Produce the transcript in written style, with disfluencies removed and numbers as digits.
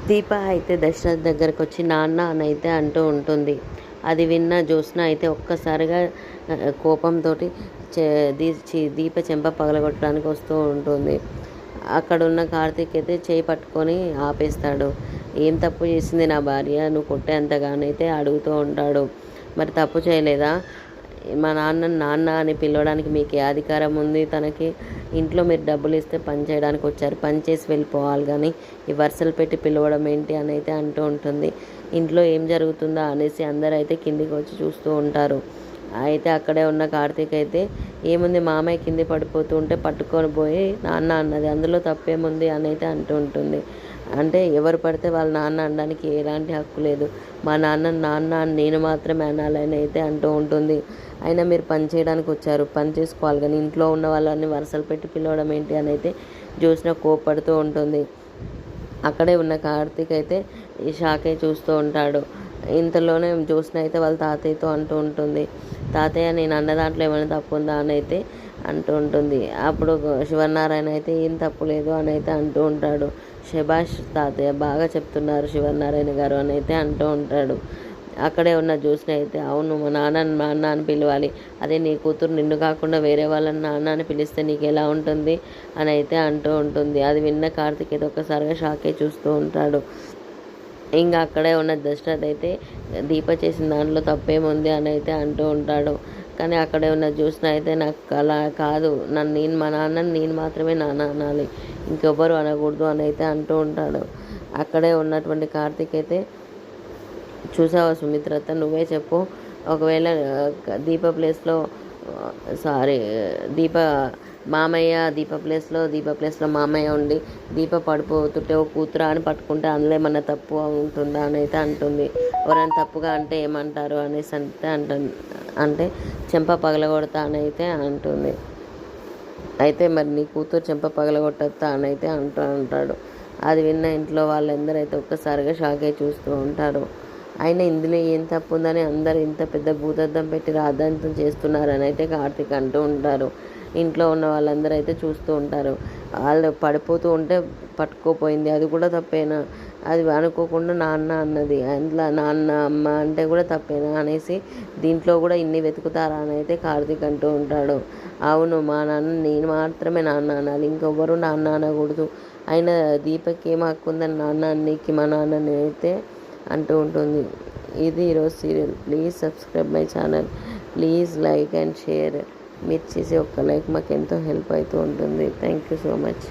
దీప అయితే దశరథ్ దగ్గరకు వచ్చి నాన్న అని అయితే అంటూ ఉంటుంది. అది విన్న జ్యోత్స్న అయితే ఒక్కసారిగా కోపంతో దీప చెంప పగలగొట్టడానికి వస్తూ ఉంటుంది. అక్కడున్న కార్తీక్ అయితే చేయి పట్టుకొని ఆపేస్తాడు. ఏం తప్పు చేసింది నా భార్య, నువ్వు కొట్టేంతగానైతే అడుగుతూ ఉంటాడు. మరి తప్పు చేయలేదా? మా నాన్నని నాన్న అని పిలవడానికి మీకు ఏ అధికారం ఉంది? తనకి ఇంట్లో మీరు డబ్బులు ఇస్తే పని చేయడానికి వచ్చారు, పని చేసి వెళ్ళిపోవాలి, కానీ ఈ వరుసలు పెట్టి పిలవడం ఏంటి అని అయితే అంటూ ఉంటుంది. ఇంట్లో ఏం జరుగుతుందా అనేసి అందరూ అయితే కిందికి వచ్చి చూస్తూ ఉంటారు. అయితే అక్కడే ఉన్న కార్తీక్ అయితే ఏముంది, మామయ్య కింది పడిపోతూ ఉంటే పట్టుకొని పోయి నాన్న అన్నది, అందులో తప్పేముంది అని అయితే అంటూ ఉంటుంది. అంటే ఎవరు పడితే వాళ్ళ నాన్న అనడానికి ఎలాంటి హక్కు లేదు, మా నాన్న నాన్న అని నేను మాత్రమే అనాలని అయితే అంటూ ఉంటుంది. అయినా మీరు పని చేయడానికి వచ్చారు, పని చేసుకోవాలి, కానీ ఇంట్లో ఉన్న వాళ్ళని వరుసలు పెట్టి పిలవడం ఏంటి అని అయితే జ్యోత్స్న కోప్పడుతూ ఉంటుంది. అక్కడే ఉన్న కార్తీక్ అయితే ఈ షాకే చూస్తూ ఉంటాడు. ఇంతలోనే జ్యోత్స్న అయితే వాళ్ళ తాతయ్యతో అంటూ ఉంటుంది, తాతయ్య నేను అన్న దాంట్లో ఏమైనా తప్పు ఉందా అని అయితే అంటూ ఉంటుంది. అప్పుడు శివనారాయణ అయితే ఏం తప్పు లేదు అని అయితే అంటూ ఉంటాడు. శభాష్ తాతయ్య, బాగా చెప్తున్నారు శివనారాయణ గారు అని అయితే అంటూ ఉంటాడు. అక్కడే ఉన్న జ్యోత్స్న అయితే అవును, మా నాన్న అని పిలవాలి, అదే నీ కూతురు నిన్ను కాకుండా వేరే వాళ్ళని నాన్న అని పిలిస్తే నీకు ఎలా ఉంటుంది అని అయితే అంటూ ఉంటుంది. అది విన్న కార్తీక్ అయితే ఒక్కసారిగా షాకే చూస్తూ ఉంటాడు. ఇంకా అక్కడే ఉన్న దశరథ్ అయితే దీప చేసిన దాంట్లో తప్పేముంది అని అయితే అంటూ ఉంటాడు. కానీ అక్కడే ఉన్న జ్యోత్స్న అయితే నాకు అలా కాదు, మా నాన్నని నేను మాత్రమే నాన్న అనాలి, ఇంకెవ్వరు అనకూడదు అని అయితే అంటూ ఉంటాడు. అక్కడే ఉన్నటువంటి కార్తీక్ అయితే చూసావా సుమిత్రత, నువ్వే చెప్పు, ఒకవేళ దీప ప్లేస్లో దీప దీప ప్లేస్లో మామయ్య ఉండి దీప పడిపోతుంటే ఓ కూతురా అని పట్టుకుంటే అందులో ఏమన్నా తప్పు ఉంటుందా అని అయితే అంటుంది. ఎవరైనా తప్పుగా అంటే ఏమంటారు అనేసి అంటే చెంప పగలగొడతా అని అయితే అంటుంది. అయితే మరి నీ కూతురు చెంప పగలగొట్టతా అని అయితే అంటాడు. అది విన్న ఇంట్లో వాళ్ళందరూ అయితే ఒక్కసారిగా షాకే చూస్తూ ఉంటారు. అయినా ఇందులో ఏం తప్పు ఉందని అందరు ఇంత పెద్ద భూతద్దం పెట్టి రాద్ధాంతం చేస్తున్నారని అయితే కార్తీక్ అంటూ ఉంటారు. ఇంట్లో ఉన్న వాళ్ళందరూ అయితే చూస్తూ ఉంటారు. వాళ్ళు పడిపోతూ ఉంటే పట్టుకోపోయింది, అది కూడా తప్పేనా? అది అనుకోకుండా నాన్న అన్నది, అందులో నాన్న అమ్మ అంటే కూడా తప్పేనా అనేసి దీంట్లో కూడా ఇన్ని వెతుకుతారా అని అయితే కార్తీక్ అంటూ ఉంటాడు. అవును, మా నాన్న నేను మాత్రమే నాన్న అనాలి, ఇంకెవ్వరు నాన్న అనకూడదు, అయినా దీపక్ ఏం హక్కు ఉందని నాన్న అన్నికి మా నాన్నని అయితే అంటూ ఉంటుంది. ఇది ఈరోజు serial. Please subscribe my channel, please like and share. మీరు చేసే ఒక్క లైక్ మాకు ఎంతో హెల్ప్ అవుతూ ఉంటుంది. Thank you so much.